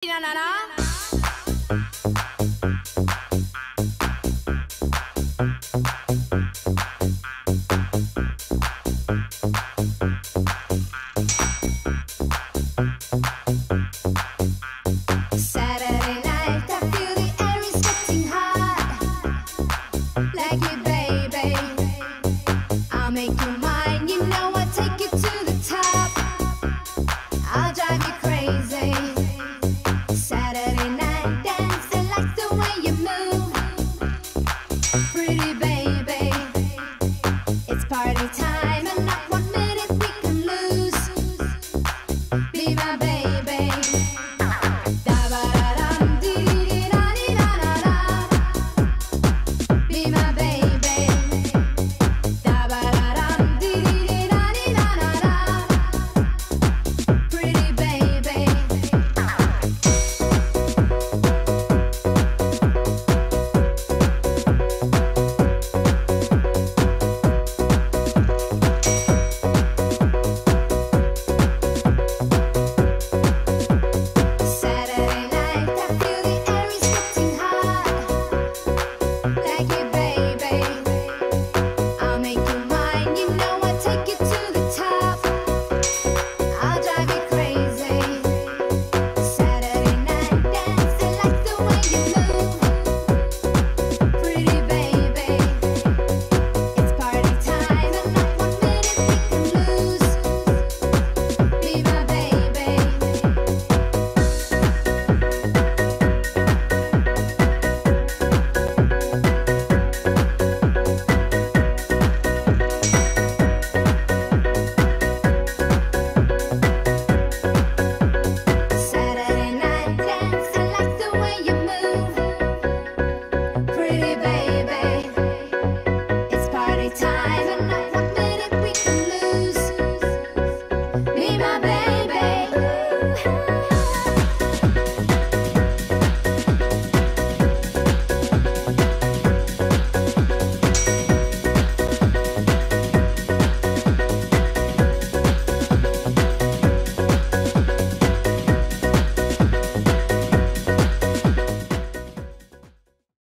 Na na na. Saturday night, I feel the air is getting hot. Like it, baby. I'll make you mine. You know I'll take you to the top. I'll drive you crazy. Saturday night dancing, like the way you move. Pretty baby, it's party time and not 1 minute we can lose. Be my baby. Da-ba-da-dum, dee-dee-da-dee-da-da-da. Be my baby. Da-ba-da-dum, dee-dee-da-dee-da-da-da. Pretty baby. Saturday night, I feel the air is getting hot. Like it, baby. I'll make you mine. You know I'll take you to the top. I'll drive you crazy. Saturday night dancing, like the way you move. Pretty baby, it's party time and not 1 minute we can lose. Be my baby. Saturday night dancing, like the way you move. Pretty baby, it's party time and not